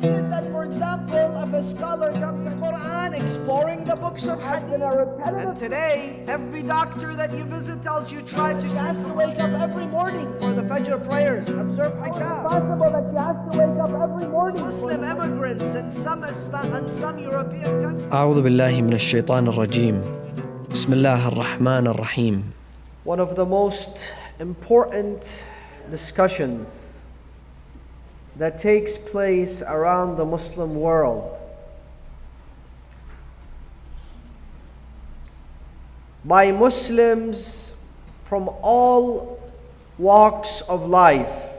it that, for example, if a scholar comes to Quran exploring the books of Hadith, and today every doctor that you visit tells you she has to wake up every morning for the Fajr prayers, observe hijab. It's possible that she has to wake up every morning. Muslim immigrants in some European countries. أعوذ بالله من الشيطان الرجيم. بسم الله الرحمن الرحيم. One of the most important discussions that takes place around the Muslim world by Muslims from all walks of life,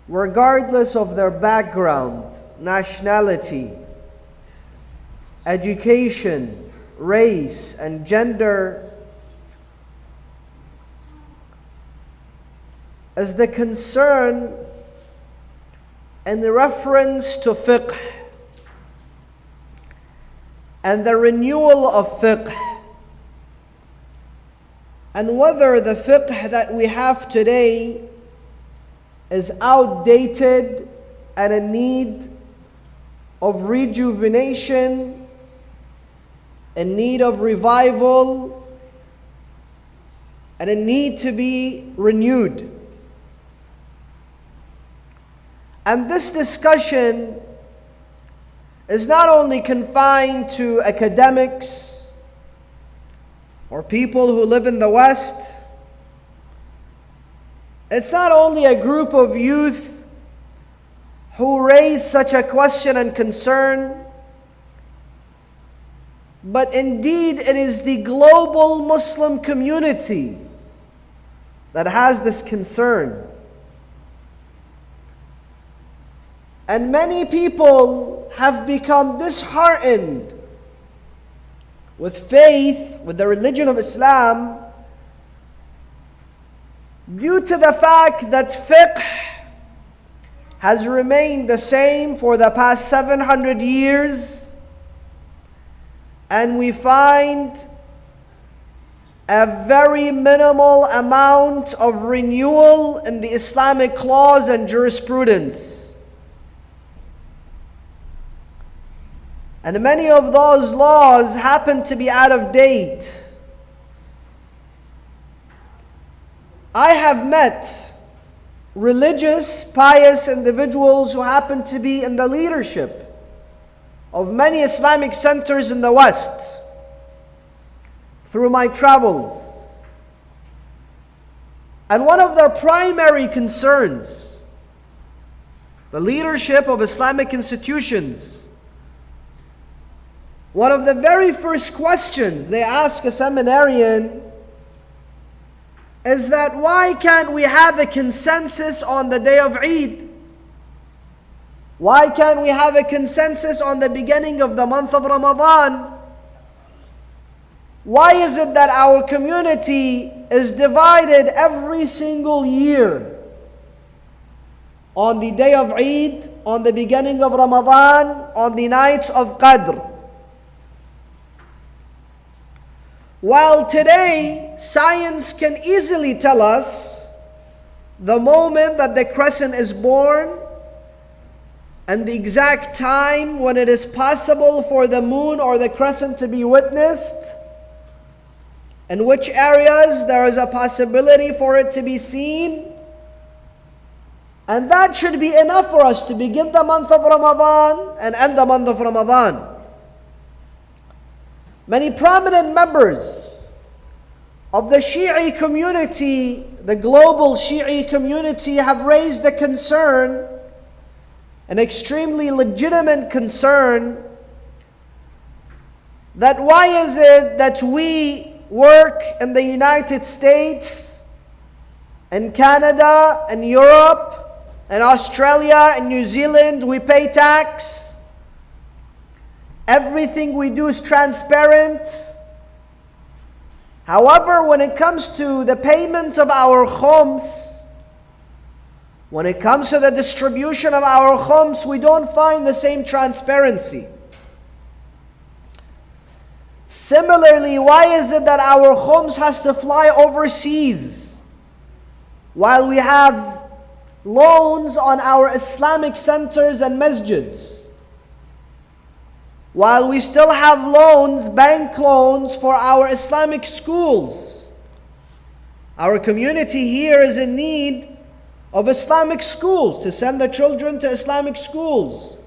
regardless of their background, nationality, education, race, and gender, is the concern in reference to fiqh and the renewal of fiqh, and whether the fiqh that we have today is outdated and in need of rejuvenation, in need of revival, and in need to be renewed. And this discussion is not only confined to academics or people who live in the West. It's not only a group of youth who raise such a question and concern, but indeed it is the global Muslim community that has this concern. And many people have become disheartened with faith, with the religion of Islam, due to the fact that fiqh has remained the same for the past 700 years, and we find a very minimal amount of renewal in the Islamic laws and jurisprudence. And many of those laws happen to be out of date. I have met religious, pious individuals who happen to be in the leadership of many Islamic centers in the West through my travels. And one of their primary concerns, the leadership of Islamic institutions, one of the very first questions they ask a seminarian is that why can't we have a consensus on the day of Eid? Why can't we have a consensus on the beginning of the month of Ramadan? Why is it that our community is divided every single year on the day of Eid, on the beginning of Ramadan, on the nights of Qadr? While today, science can easily tell us the moment that the crescent is born and the exact time when it is possible for the moon or the crescent to be witnessed, in which areas there is a possibility for it to be seen, and that should be enough for us to begin the month of Ramadan and end the month of Ramadan. Many prominent members of the Shi'i community, the global Shi'i community, have raised the concern, an extremely legitimate concern, that why is it that we work in the United States, in Canada, in Europe, in Australia, in New Zealand, we pay tax. Everything we do is transparent. However, when it comes to the payment of our khums, when it comes to the distribution of our khums, we don't find the same transparency. Similarly, why is it that our khums has to fly overseas while we have loans on our Islamic centers and masjids, while we still have loans, bank loans for our Islamic schools. Our community here is in need of Islamic schools, to send the children to Islamic schools,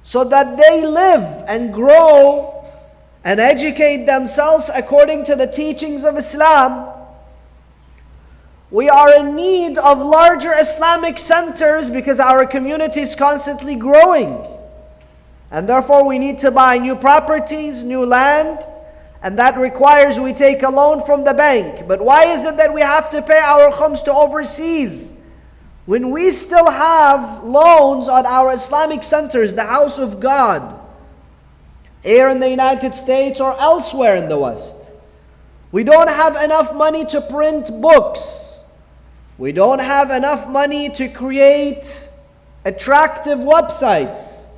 so that they live and grow and educate themselves according to the teachings of Islam. We are in need of larger Islamic centers because our community is constantly growing. And therefore we need to buy new properties, new land, and that requires we take a loan from the bank. But why is it that we have to pay our khums to overseas when we still have loans on our Islamic centers, the house of God, here in the United States or elsewhere in the West? We don't have enough money to print books. We don't have enough money to create attractive websites.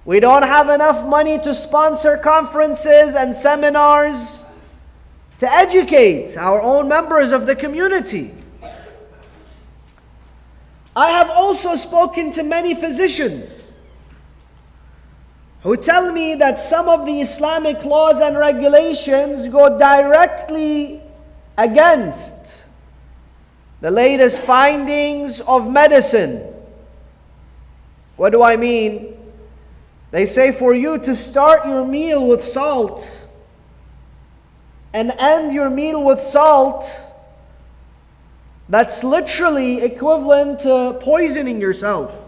We don't have enough money to sponsor conferences and seminars to educate our own members of the community. I have also spoken to many physicians who tell me that some of the Islamic laws and regulations go directly against the latest findings of medicine. What do I mean? They say for you to start your meal with salt and end your meal with salt, that's literally equivalent to poisoning yourself.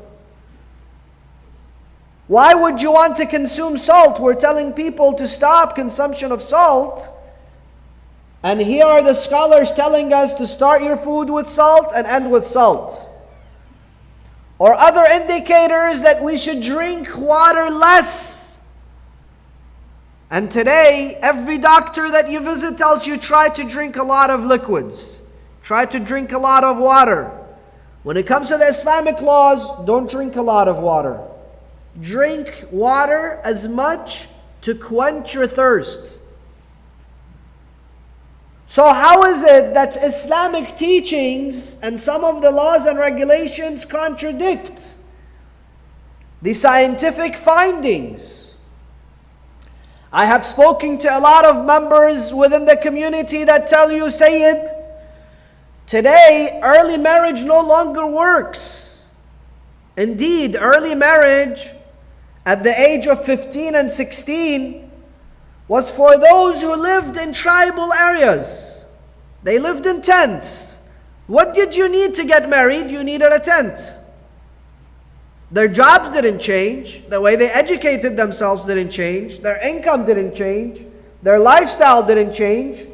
Why would you want to consume salt? We're telling people to stop consumption of salt. And here are the scholars telling us to start your food with salt and end with salt. Or other indicators that we should drink water less. And today, every doctor that you visit tells you try to drink a lot of liquids. Try to drink a lot of water. When it comes to the Islamic laws, don't drink a lot of water. Drink water as much to quench your thirst. So how is it that Islamic teachings and some of the laws and regulations contradict the scientific findings? I have spoken to a lot of members within the community that tell you, Sayyid, today early marriage no longer works. Indeed, early marriage at the age of 15 and 16 was for those who lived in tribal areas. They lived in tents. What did you need to get married? You needed a tent. Their jobs didn't change. The way they educated themselves didn't change. Their income didn't change. Their lifestyle didn't change.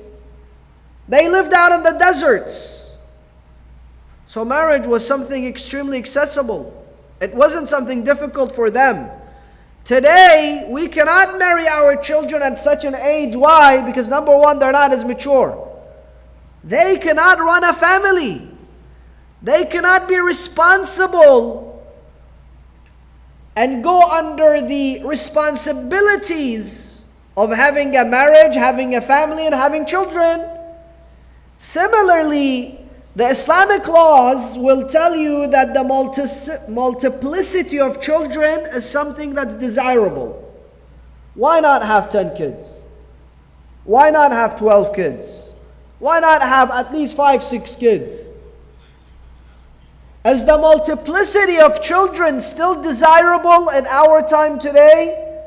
They lived out in the deserts. So marriage was something extremely accessible. It wasn't something difficult for them. Today, we cannot marry our children at such an age. Why? Because number one, they're not as mature. They cannot run a family. They cannot be responsible and go under the responsibilities of having a marriage, having a family, and having children. Similarly, the Islamic laws will tell you that the multiplicity of children is something that's desirable. Why not have 10 kids? Why not have 12 kids? Why not have at least 5, 6 kids? Is the multiplicity of children still desirable in our time today?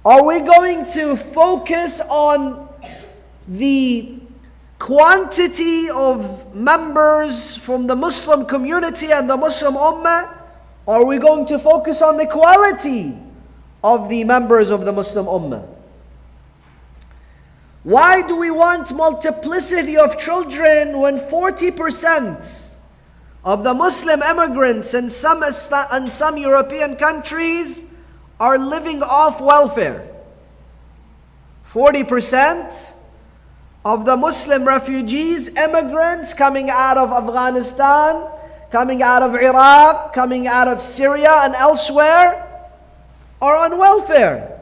Are we going to focus on the quantity of members from the Muslim community and the Muslim Ummah? Or are we going to focus on the quality of the members of the Muslim Ummah? Why do we want multiplicity of children when 40% of the Muslim immigrants in some European countries are living off welfare? 40% of the Muslim refugees, immigrants coming out of Afghanistan, coming out of Iraq, coming out of Syria and elsewhere, are on welfare.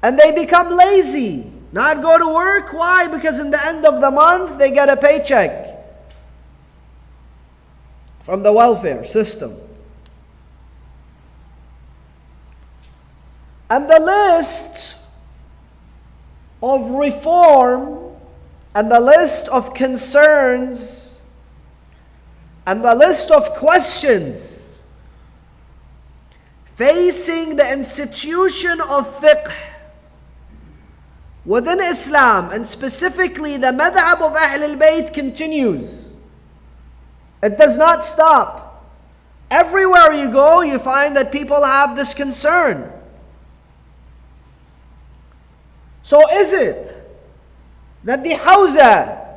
And they become lazy. not go to work. Why? Because in the end of the month, they get a paycheck from the welfare system. And the list of reform and the list of concerns and the list of questions facing the institution of fiqh within Islam, and specifically the madhab of Ahl al-Bayt, continues. It does not stop. Everywhere you go, you find that people have this concern. So is it that the Hawza,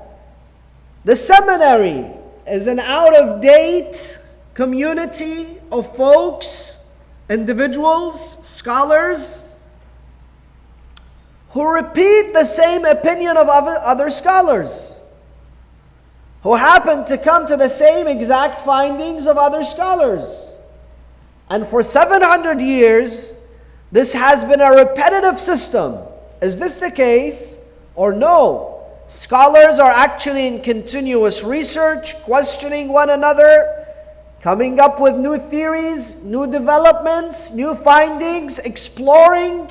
the seminary, is an out-of-date community of folks, individuals, scholars, who repeat the same opinion of other scholars, who happen to come to the same exact findings of other scholars? And for 700 years, this has been a repetitive system. Is this the case or no? Scholars are actually in continuous research, questioning one another, coming up with new theories, new developments, new findings, exploring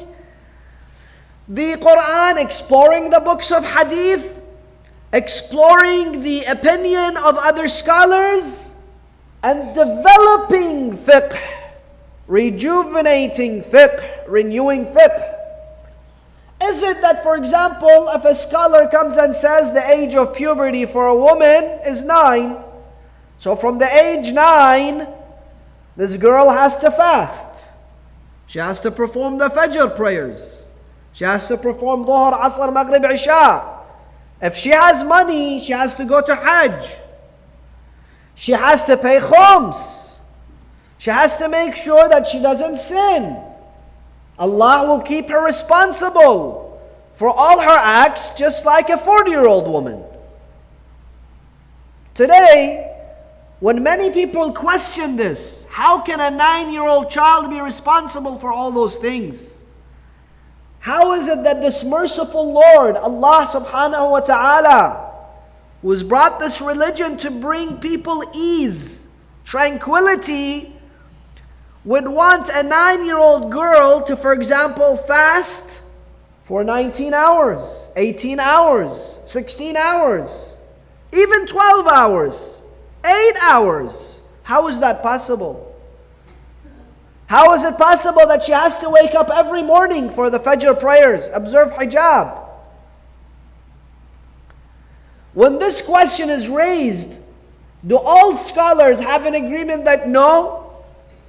the Quran, exploring the books of Hadith, exploring the opinion of other scholars, and developing fiqh, rejuvenating fiqh, renewing fiqh. Is it that, for example, if a scholar comes and says the age of puberty for a woman is 9, so from the age 9, this girl has to fast. She has to perform the Fajr prayers. She has to perform Dhuhr, Asr, Maghrib, Isha. If she has money, she has to go to Hajj. She has to pay khums. She has to make sure that she doesn't sin. Allah will keep her responsible for all her acts, just like a 40-year-old woman. Today, when many people question this, how can a 9-year-old child be responsible for all those things? How is it that this merciful Lord, Allah subhanahu wa ta'ala, who has brought this religion to bring people ease, tranquility, would want a 9-year-old girl to, for example, fast for 19 hours, 18 hours, 16 hours, even 12 hours, 8 hours? How is that possible? How is it possible that she has to wake up every morning for the Fajr prayers, observe hijab? When this question is raised, do all scholars have an agreement that no,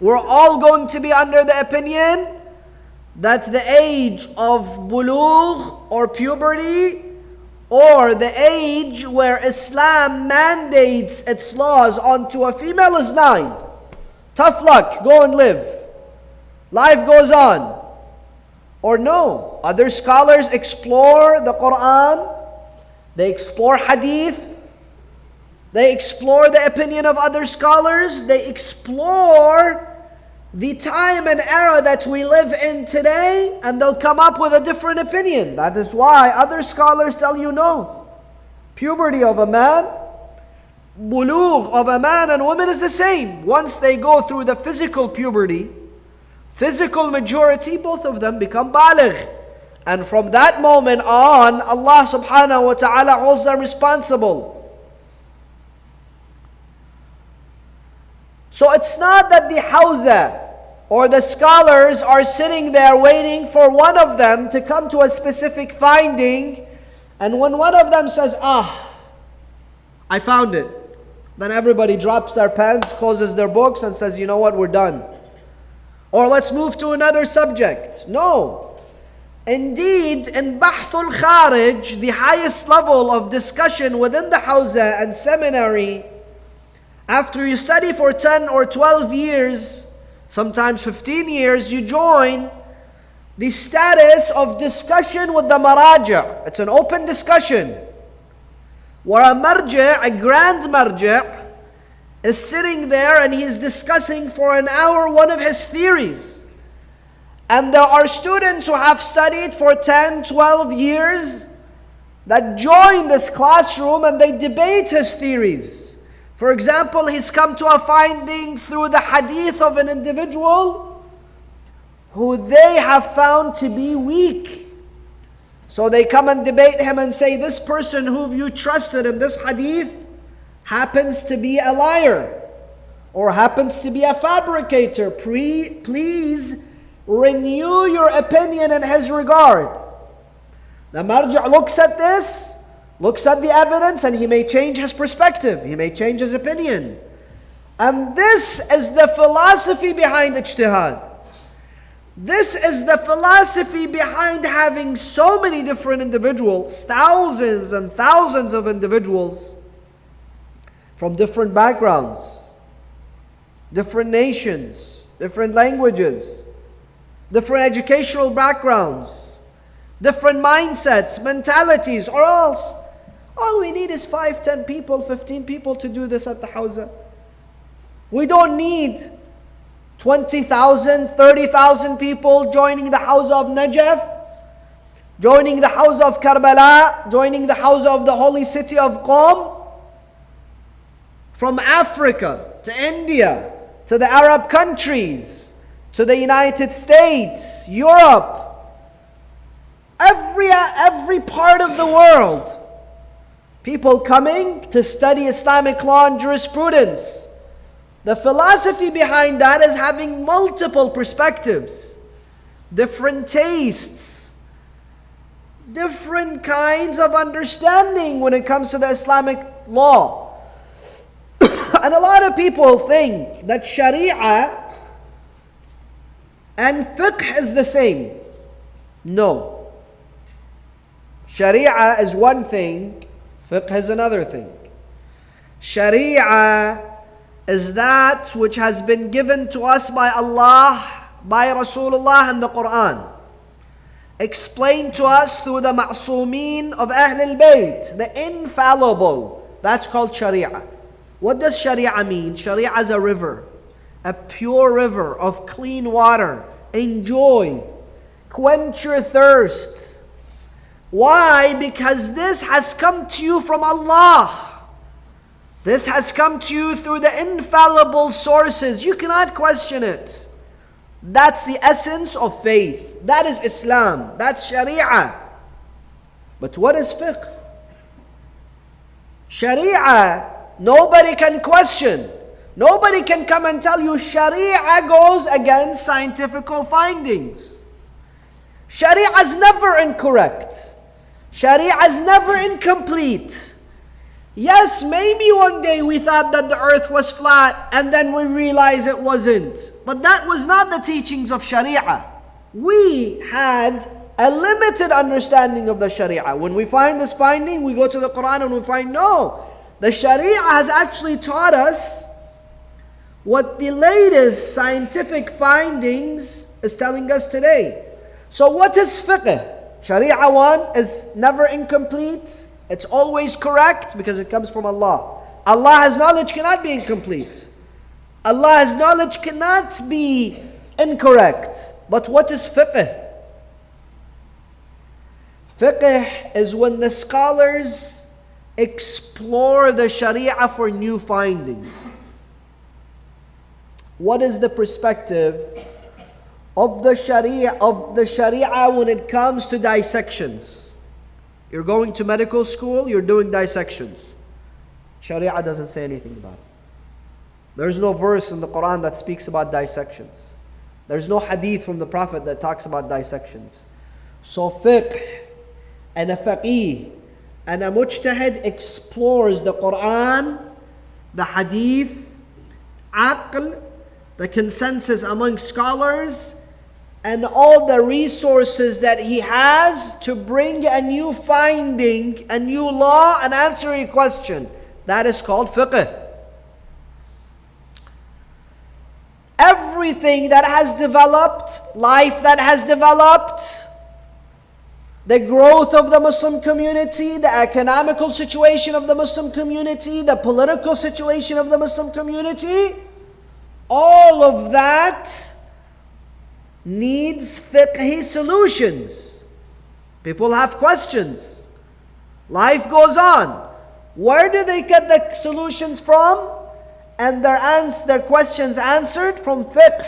we're all going to be under the opinion that the age of bulugh or puberty, or the age where Islam mandates its laws onto a female, is 9? Tough luck, go and live. Life goes on. Or no, other scholars explore the Quran, they explore Hadith, they explore the opinion of other scholars, they explore the time and era that we live in today, and they'll come up with a different opinion. That is why other scholars tell you no. Puberty of a man, bulugh of a man and woman is the same. Once they go through the physical puberty, physical majority, both of them become baligh. And from that moment on, Allah subhanahu wa ta'ala holds them responsible. So it's not that the Hawza or the scholars are sitting there waiting for one of them to come to a specific finding, and when one of them says, I found it, then everybody drops their pens, closes their books, and says, you know what, we're done. Or let's move to another subject. No. Indeed, in Bahthul Kharij, the highest level of discussion within the Hawza and seminary, after you study for 10 or 12 years, sometimes 15 years, you join the status of discussion with the maraja. It's an open discussion where a marja, a grand marja, is sitting there and he's discussing for an hour one of his theories. And there are students who have studied for 10, 12 years that join this classroom and they debate his theories. For example, he's come to a finding through the hadith of an individual who they have found to be weak. So they come and debate him and say, this person who you trusted in this hadith happens to be a liar or happens to be a fabricator. Please renew your opinion in his regard. The marji' looks at this, looks at the evidence, and he may change his perspective. He may change his opinion. And this is the philosophy behind ijtihad. This is the philosophy behind having so many different individuals, thousands and thousands of individuals from different backgrounds, different nations, different languages, different educational backgrounds, different mindsets, mentalities, or else all we need is 5, 10 people, 15 people to do this at the Hawza. We don't need 20,000, 30,000 people joining the Hawza of Najaf, joining the Hawza of Karbala, joining the Hawza of the holy city of Qom. From Africa to India, to the Arab countries, to the United States, Europe, every part of the world, people coming to study Islamic law and jurisprudence. The philosophy behind that is having multiple perspectives, different tastes, different kinds of understanding when it comes to the Islamic law. And a lot of people think that Sharia and Fiqh is the same. No. Sharia is one thing, Fiqh is another thing. Sharia is that which has been given to us by Allah, by Rasulullah and the Quran. Explained to us through the ma'soomeen of Ahl al-Bayt, the infallible. That's called Sharia. What does Sharia mean? Sharia is a river, a pure river of clean water. Enjoy, quench your thirst. Why? Because this has come to you from Allah. This has come to you through the infallible sources. You cannot question it. That's the essence of faith. That is Islam. That's Sharia. But what is Fiqh? Sharia, nobody can question. Nobody can come and tell you Sharia goes against scientific findings. Sharia is never incorrect. Sharia is never incomplete. Yes, maybe one day we thought that the earth was flat and then we realized it wasn't. But that was not the teachings of Sharia. We had a limited understanding of the Sharia. When we find this finding, we go to the Quran and we find no. The Sharia has actually taught us what the latest scientific findings is telling us today. So what is fiqh? Sharia 1 is never incomplete. It's always correct because it comes from Allah. Allah's knowledge cannot be incomplete. Allah's knowledge cannot be incorrect. But what is fiqh? Fiqh is when the scholars explore the Sharia for new findings. What is the perspective of the Sharia when it comes to dissections? You're going to medical school, you're doing dissections. Sharia doesn't say anything about it. There's no verse in the Quran that speaks about dissections. There's no hadith from the Prophet that talks about dissections. So fiqh and a faqih and a mujtahid explores the Quran, the hadith, aql, the consensus among scholars, and all the resources that he has to bring a new finding, a new law, and answer a question. That is called fiqh. Everything that has developed, life that has developed, the growth of the Muslim community, the economical situation of the Muslim community, the political situation of the Muslim community, all of that needs fiqhi solutions. People have questions. Life goes on. Where do they get the solutions from? And their questions answered from fiqh.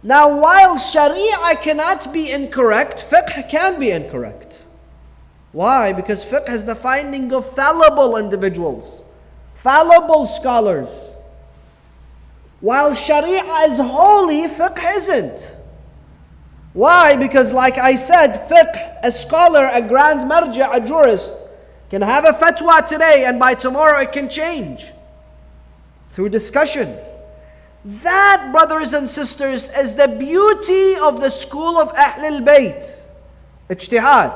Now, while sharia cannot be incorrect, fiqh can be incorrect. Why? Because fiqh is the finding of fallible individuals, fallible scholars. While sharia is holy, fiqh isn't. Why? Because like I said, fiqh, a scholar, a grand marja, a jurist, can have a fatwa today and by tomorrow it can change through discussion. That, brothers and sisters, is the beauty of the school of Ahlul Bayt, Ijtehad.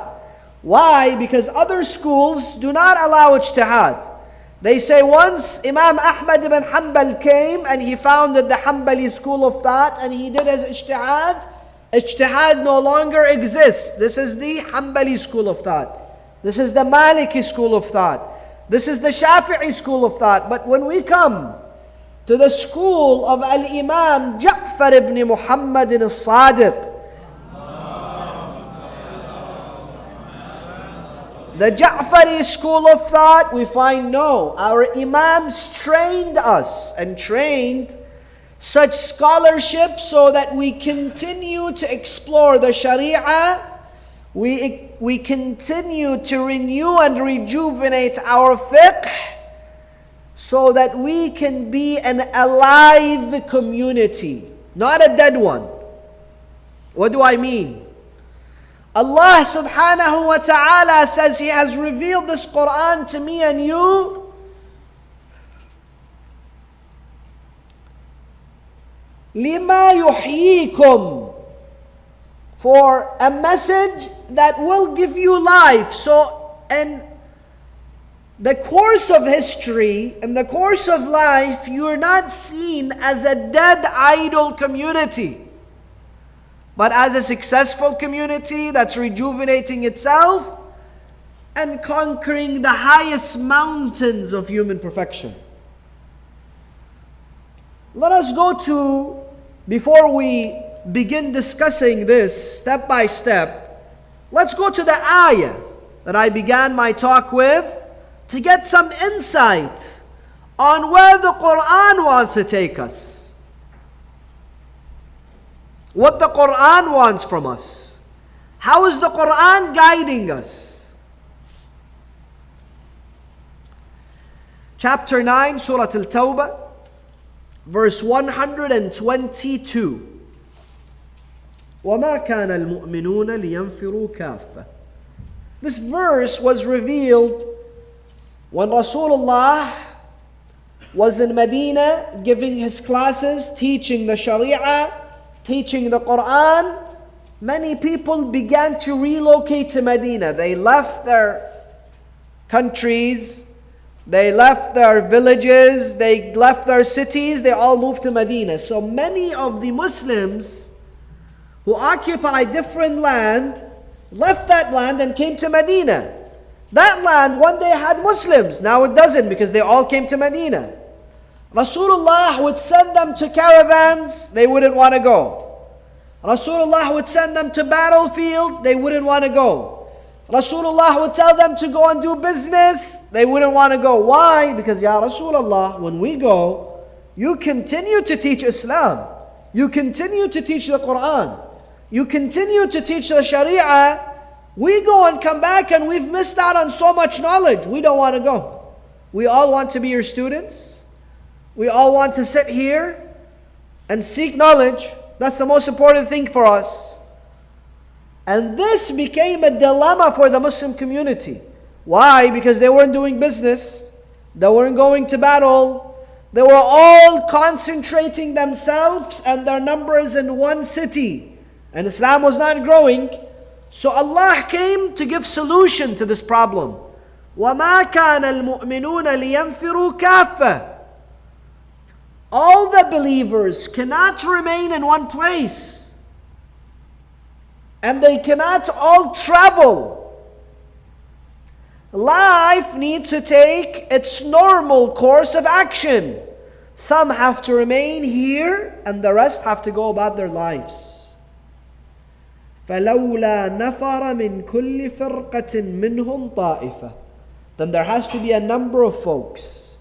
Why? Because other schools do not allow Ijtehad. They say once Imam Ahmad ibn Hanbal came and he founded the Hanbali school of thought and he did his Ijtehad, Ijtihad no longer exists. This is the Hanbali school of thought. This is the Maliki school of thought. This is the Shafi'i school of thought. But when we come to the school of Al-Imam Ja'far ibn Muhammad al-Sadiq, the Ja'fari school of thought, we find no. Our Imams trained us and trained such scholarship so that we continue to explore the Sharia. We continue to renew and rejuvenate our fiqh so that we can be an alive community, not a dead one. What do I mean? Allah subhanahu wa ta'ala says He has revealed this Quran to me and you lima yuhyikum, for a message that will give you life. So, in the course of history, in the course of life, you are not seen as a dead, idle community, but as a successful community that's rejuvenating itself and conquering the highest mountains of human perfection. Let us go to, before we begin discussing this step by step, let's go to the ayah that I began my talk with to get some insight on where the Quran wants to take us. What the Quran wants from us. How is the Quran guiding us? Chapter 9, Surah Al-Tawbah, verse 122. وَمَا كَانَ الْمُؤْمِنُونَ لِيَنْفِرُوا كَافَّةً. This verse was revealed when Rasulullah was in Medina giving his classes, teaching the Sharia, teaching the Quran. Many people began to relocate to Medina. They left their countries, they left their villages, they left their cities, they all moved to Medina. So many of the Muslims who occupied different land left that land and came to Medina. That land one day had Muslims, now it doesn't because they all came to Medina. Rasulullah would send them to caravans, they wouldn't want to go. Rasulullah would send them to battlefield, they wouldn't want to go. Rasulullah would tell them to go and do business, they wouldn't want to go. Why? Because Ya Rasulullah, when we go, you continue to teach Islam. You continue to teach the Quran. You continue to teach the Sharia. We go and come back and we've missed out on so much knowledge. We don't want to go. We all want to be your students. We all want to sit here and seek knowledge. That's the most important thing for us. And this became a dilemma for the Muslim community. Why? Because they weren't doing business. They weren't going to battle. They were all concentrating themselves and their numbers in one city. And Islam was not growing. So Allah came to give solution to this problem. وَمَا كَانَ الْمُؤْمِنُونَ لِيَنْفِرُوا كَافَّةً. All the believers cannot remain in one place. And they cannot all travel. Life needs to take its normal course of action. Some have to remain here and the rest have to go about their lives. فَلَوْلَا نَفَرَ مِنْ كُلِّ فِرْقَةٍ مِّنْهُمْ طَائِفَةٍ. Then there has to be a number of folks,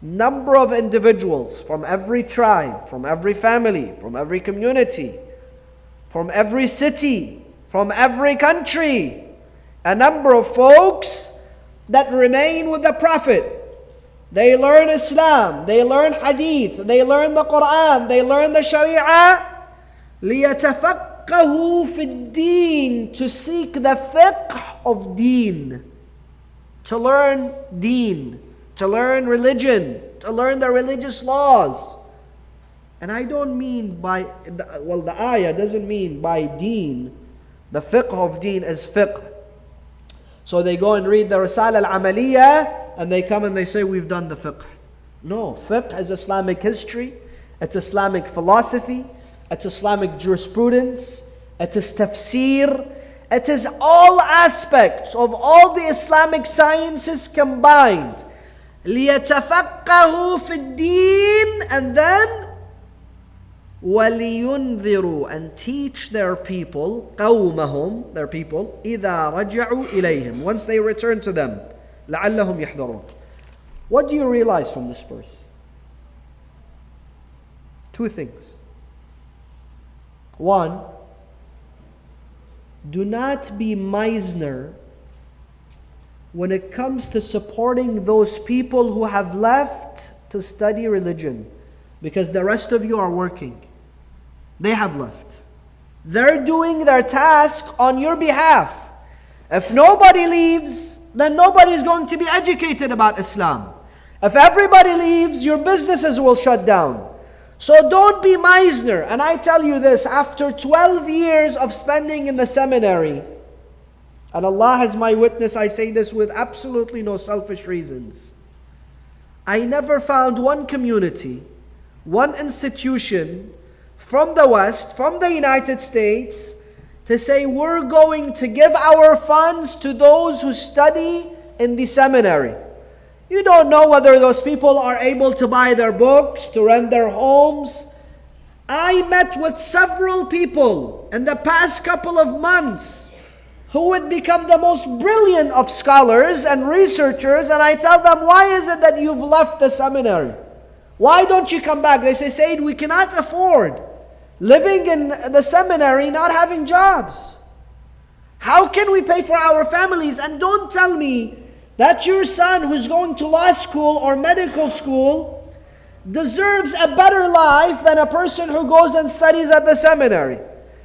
number of individuals from every tribe, from every family, from every community, from every city, from every country, a number of folks that remain with the Prophet. They learn Islam, they learn Hadith, they learn the Quran, they learn the Sharia. لِيَتَفَقَّهُوا فِي الدِّينِ, to seek the fiqh of deen. To learn deen, to learn religion, to learn the religious laws. And I don't mean by, the ayah doesn't mean by deen. The fiqh of deen is fiqh. So they go and read the Risala al-Amaliyah and they come and they say, we've done the fiqh. No, fiqh is Islamic history, it's Islamic philosophy, it's Islamic jurisprudence, it is tafsir, it is all aspects of all the Islamic sciences combined. لِيَتَفَقَّهُوا فِي الدِّينِ, and then وَلِيُنذِرُوا, and teach their people, قَوْمَهُمْ, their people, إِذَا رَجَعُوا إِلَيْهِمْ, once they return to them. لَعَلَّهُمْ يَحْذَرُونَ. What do you realize from this verse? Two things. One, do not be Meisner when it comes to supporting those people who have left to study religion, because the rest of you are working. They have left. They're doing their task on your behalf. If nobody leaves, then nobody is going to be educated about Islam. If everybody leaves, your businesses will shut down. So don't be Meisner. And I tell you this, after 12 years of spending in the seminary, and Allah has my witness, I say this with absolutely no selfish reasons, I never found one community, one institution from the West, from the United States, to say we're going to give our funds to those who study in the seminary. You don't know whether those people are able to buy their books, to rent their homes. I met with several people in the past couple of months who would become the most brilliant of scholars and researchers, and I tell them, why is it that you've left the seminary? Why don't you come back? They say, Sayyid, we cannot afford living in the seminary, not having jobs. How can we pay for our families? And don't tell me that your son who's going to law school or medical school deserves a better life than a person who goes and studies at the seminary.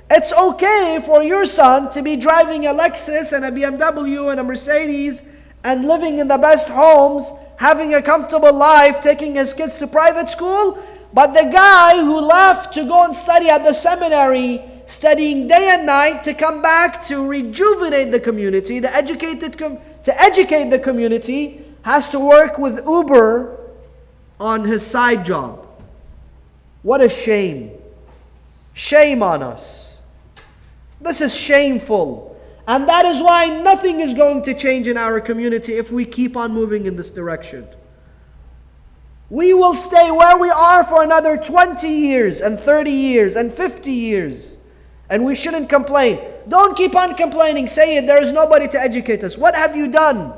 It's okay for your son to be driving a Lexus and a BMW and a Mercedes and living in the best homes, having a comfortable life, taking his kids to private school. But the guy who left to go and study at the seminary, studying day and night to come back to rejuvenate the community, to educate the community, has to work with Uber on his side job. What a shame. Shame on us. This is shameful. And that is why nothing is going to change in our community if we keep on moving in this direction. We will stay where we are for another 20 years and 30 years and 50 years. And we shouldn't complain. Don't keep on complaining. Say it, there is nobody to educate us. What have you done?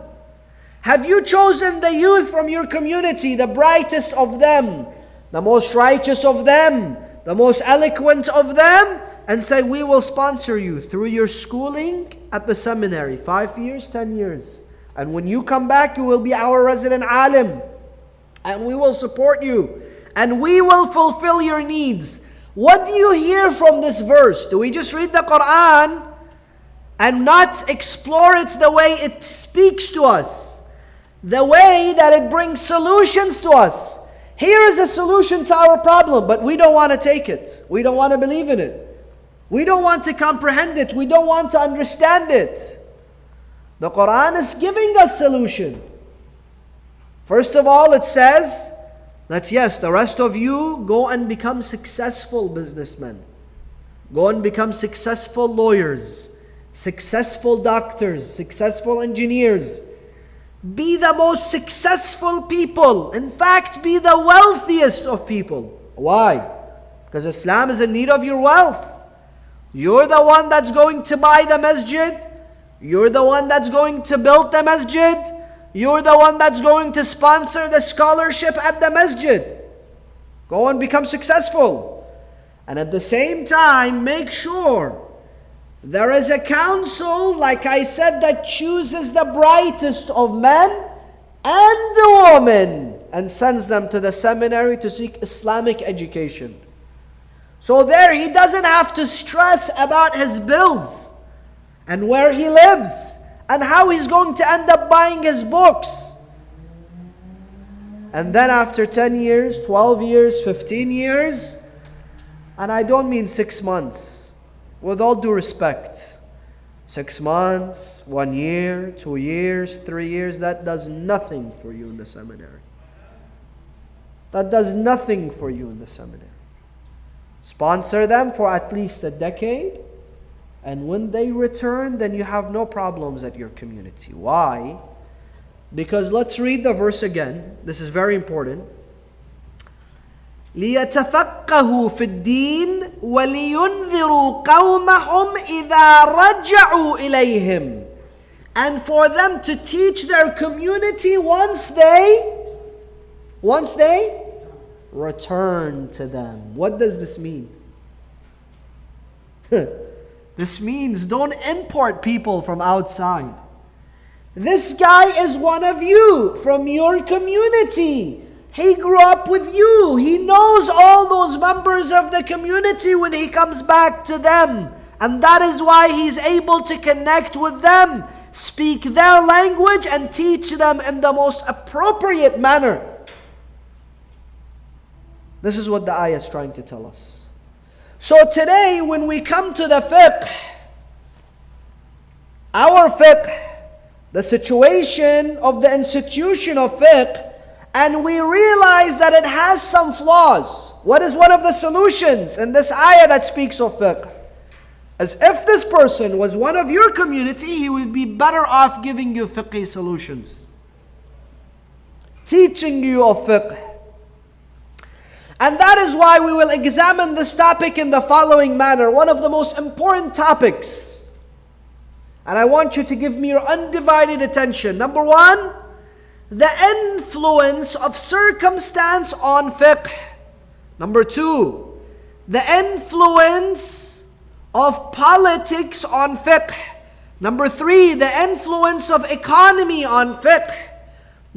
Have you chosen the youth from your community, the brightest of them, the most righteous of them, the most eloquent of them, and say, we will sponsor you through your schooling at the seminary, 5 years, 10 years. And when you come back, you will be our resident alim. And we will support you. And we will fulfill your needs. What do you hear from this verse? Do we just read the Quran and not explore it the way it speaks to us? The way that it brings solutions to us. Here is a solution to our problem, but we don't want to take it. We don't want to believe in it. We don't want to comprehend it. We don't want to understand it. The Quran is giving us solution. First of all, it says that yes, the rest of you go and become successful businessmen. Go and become successful lawyers, successful doctors, successful engineers. Be the most successful people. In fact, be the wealthiest of people. Why? Because Islam is in need of your wealth. You're the one that's going to buy the masjid. You're the one that's going to build the masjid. You're the one that's going to sponsor the scholarship at the masjid. Go and become successful. And at the same time, make sure there is a council, like I said, that chooses the brightest of men and women and sends them to the seminary to seek Islamic education. So there he doesn't have to stress about his bills and where he lives and how he's going to end up buying his books. And then after 10 years, 12 years, 15 years, and I don't mean 6 months, with all due respect, 6 months, 1 year, 2 years, 3 years, that does nothing for you in the seminary. That does nothing for you in the seminary. Sponsor them for at least a decade, and when they return, then you have no problems at your community. Why? Because let's read the verse again. This is very important. لِيَتَفَقَّهُوا فِي الدِّينِ وَلِيُنذِرُوا قَوْمَهُمْ إِذَا رَجَعُوا إِلَيْهِمْ. And for them to teach their community once they return to them. What does this mean? This means don't import people from outside. This guy is one of you, from your community. He grew up with you. He knows all those members of the community when he comes back to them. And that is why he's able to connect with them, speak their language, and teach them in the most appropriate manner. This is what the ayah is trying to tell us. So today, when we come to the fiqh, our fiqh, the situation of the institution of fiqh, and we realize that it has some flaws. What is one of the solutions in this ayah that speaks of fiqh? As if this person was one of your community, he would be better off giving you fiqh solutions, teaching you of fiqh. And that is why we will examine this topic in the following manner. One of the most important topics. And I want you to give me your undivided attention. Number one, the influence of circumstance on fiqh. Number two, the influence of politics on fiqh. Number three, the influence of economy on fiqh.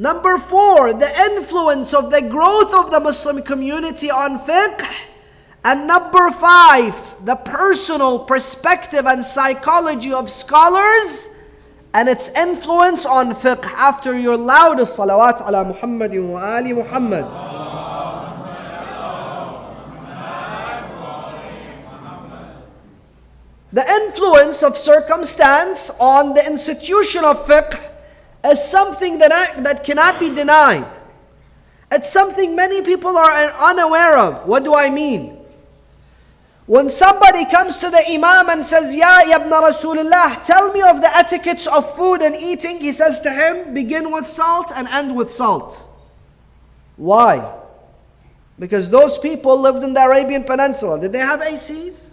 Number four, the influence of the growth of the Muslim community on fiqh. And number five, the personal perspective and psychology of scholars and its influence on fiqh. After your loudest salawat ala Muhammadin wa ali Muhammad. The influence of circumstance on the institution of fiqh is something that cannot be denied. It's something many people are unaware of. What do I mean? When somebody comes to the Imam and says, Ya ibn Rasulullah, tell me of the etiquettes of food and eating, he says to him, begin with salt and end with salt. Why? Because those people lived in the Arabian Peninsula. Did they have ACs?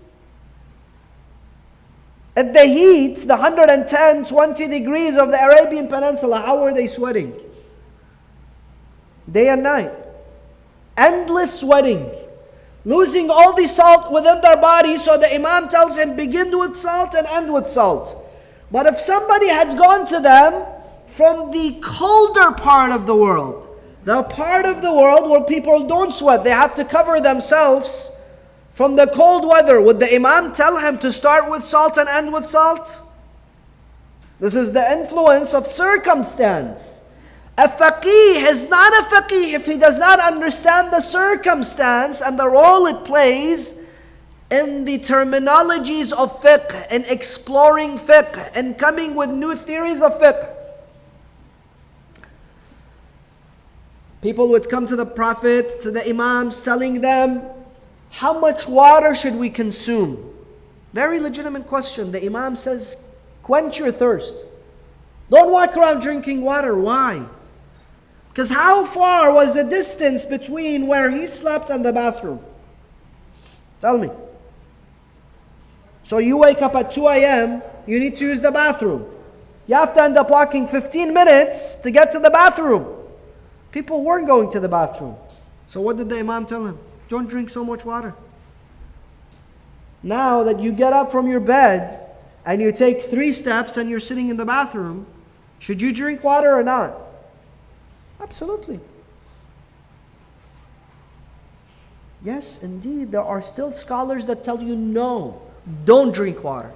At the heat, the 110, 20 degrees of the Arabian Peninsula, how were they sweating? Day and night. Endless sweating. Losing all the salt within their body, so the Imam tells him, begin with salt and end with salt. But if somebody had gone to them from the colder part of the world, the part of the world where people don't sweat, they have to cover themselves from the cold weather, would the Imam tell him to start with salt and end with salt? This is the influence of circumstance. A faqih is not a faqih if he does not understand the circumstance and the role it plays in the terminologies of fiqh, in exploring fiqh, and coming with new theories of fiqh. People would come to the Prophet, to the Imams, telling them, how much water should we consume? Very legitimate question. The Imam says, quench your thirst. Don't walk around drinking water. Why? Because how far was the distance between where he slept and the bathroom? Tell me. So you wake up at 2 a.m., you need to use the bathroom. You have to end up walking 15 minutes to get to the bathroom. People weren't going to the bathroom. So what did the Imam tell him? Don't drink so much water. Now that you get up from your bed and you take 3 steps and you're sitting in the bathroom, should you drink water or not? Absolutely. Yes, indeed, there are still scholars that tell you no, don't drink water.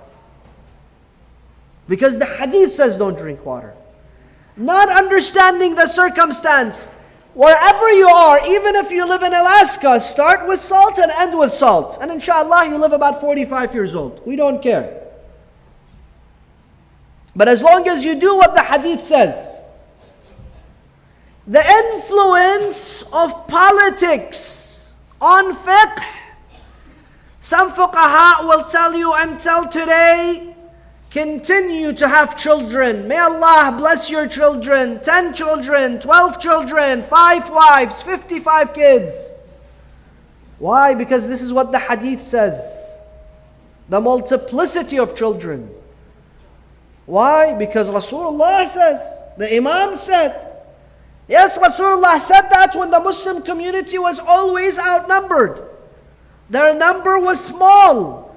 Because the hadith says don't drink water. Not understanding the circumstance. Wherever you are, even if you live in Alaska, start with salt and end with salt. And inshallah, you live about 45 years old. We don't care. But as long as you do what the hadith says. The influence of politics on fiqh. Some fuqaha will tell you until today, continue to have children. May Allah bless your children. 10 children, 12 children, 5 wives, 55 kids. Why? Because this is what the hadith says. The multiplicity of children. Why? Because Rasulullah says, the Imam said. Yes, Rasulullah said that when the Muslim community was always outnumbered. Their number was small.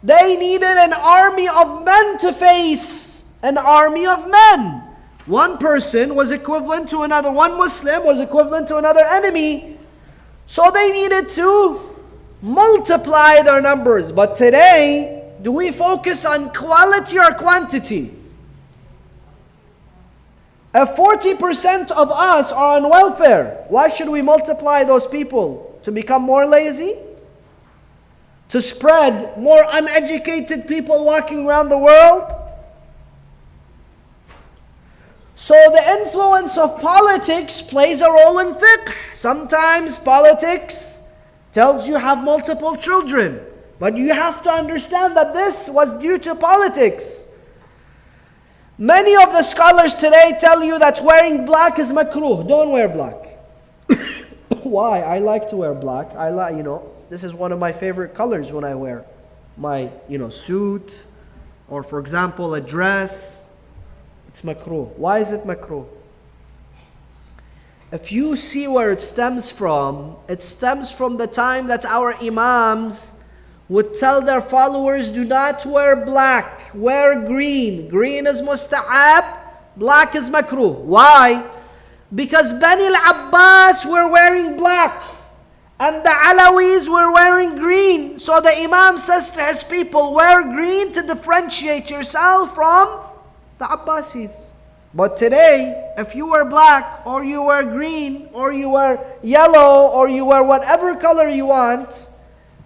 They needed an army of men to face an army of men. One person was equivalent to another. One Muslim was equivalent to another enemy. So they needed to multiply their numbers. But today, do we focus on quality or quantity? If 40% of us are on welfare, why should we multiply those people? To become more lazy? To spread more uneducated people walking around the world? So the influence of politics plays a role in fiqh. Sometimes politics tells you have multiple children. But you have to understand that this was due to politics. Many of the scholars today tell you that wearing black is makruh. Don't wear black. Why? I like to wear black. This is one of my favorite colors when I wear my, suit, or for example, a dress. It's makruh. Why is it makruh? If you see where it stems from the time that our imams would tell their followers, do not wear black, wear green. Green is musta'ab, black is makruh. Why? Because Bani al-Abbas were wearing black and the Alawis were wearing green. So the Imam says to his people, wear green to differentiate yourself from the Abbasis. But today, if you wear black, or you wear green, or you wear yellow, or you wear whatever color you want,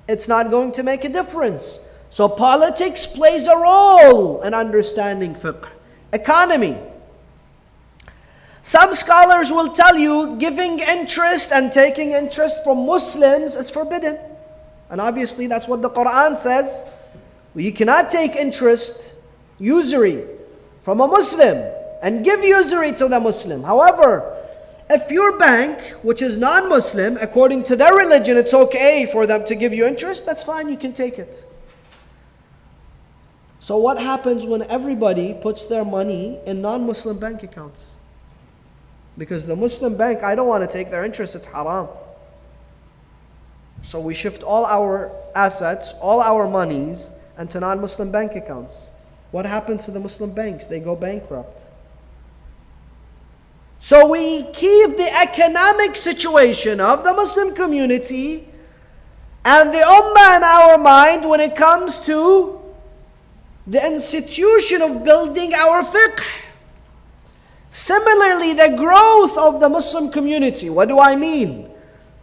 it's not going to make a difference. So politics plays a role in understanding fiqh. Economy. Some scholars will tell you giving interest and taking interest from Muslims is forbidden. And obviously that's what the Quran says. You cannot take interest, usury, from a Muslim and give usury to the Muslim. However, if your bank, which is non-Muslim, according to their religion, it's okay for them to give you interest, that's fine, you can take it. So what happens when everybody puts their money in non-Muslim bank accounts? Because the Muslim bank, I don't want to take their interest, it's haram. So we shift all our assets, all our monies, into non-Muslim bank accounts. What happens to the Muslim banks? They go bankrupt. So we keep the economic situation of the Muslim community and the ummah in our mind when it comes to the institution of building our fiqh. Similarly, the growth of the Muslim community. What do I mean?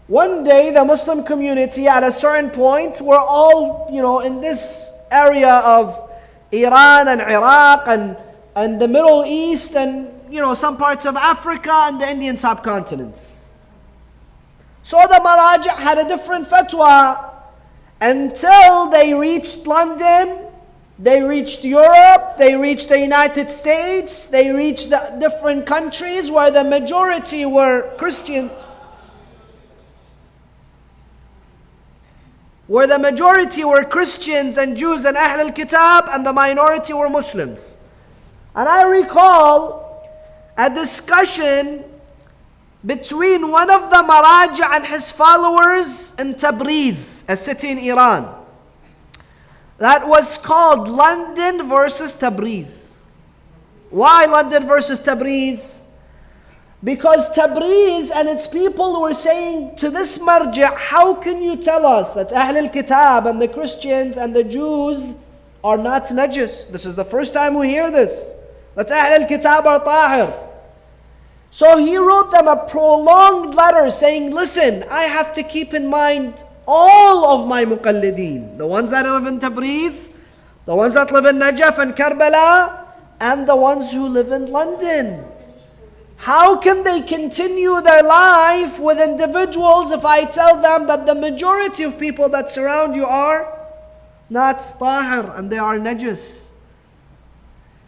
One day the Muslim community at a certain point were all, in this area of Iran and Iraq and the Middle East and some parts of Africa and the Indian subcontinents. So the Maraji' had a different fatwa until they reached London, they reached Europe, they reached the United States, they reached the different countries where the majority were Christian. where the majority were Christians and Jews and Ahl al-Kitab, and the minority were Muslims. And I recall a discussion between one of the Maraja and his followers in Tabriz, a city in Iran, that was called London versus Tabriz. Why London versus Tabriz? Because Tabriz and its people were saying to this marja', how can you tell us that Ahl al-Kitab and the Christians and the Jews are not najis? This is the first time we hear this, that Ahl al-Kitab are tahir. So he wrote them a prolonged letter saying, listen, I have to keep in mind all of my muqallideen, the ones that live in Tabriz, the ones that live in Najaf and Karbala, and the ones who live in London. How can they continue their life with individuals if I tell them that the majority of people that surround you are not tahir and they are najis?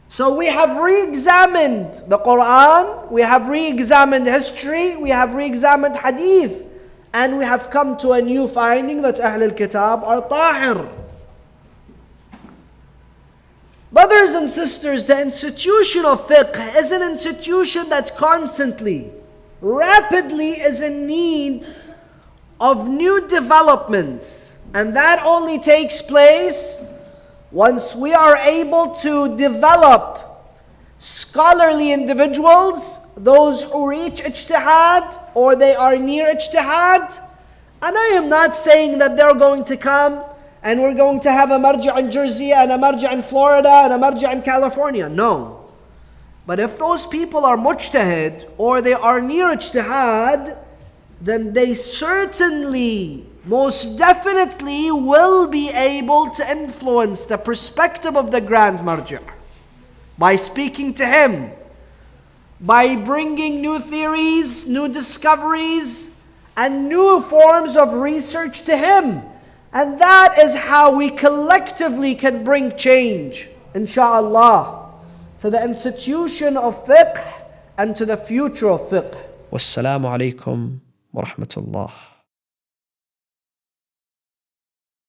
So we have re-examined the Quran, we have re-examined history, we have re-examined hadith, and we have come to a new finding that Ahl al-Kitab are tahir. Brothers and sisters, the institution of fiqh is an institution that constantly, rapidly is in need of new developments. And that only takes place once we are able to develop scholarly individuals, those who reach ijtihad or they are near ijtihad. And I am not saying that they're going to come and we're going to have a marja' in Jersey and a marja' in Florida and a marja' in California. No. But if those people are mujtahid or they are near ijtihad, then they certainly, most definitely will be able to influence the perspective of the grand marja' by speaking to him, by bringing new theories, new discoveries, and new forms of research to him. And that is how we collectively can bring change, insha'Allah, to the institution of fiqh and to the future of fiqh. Wassalamu alaikum wa rahmatullah.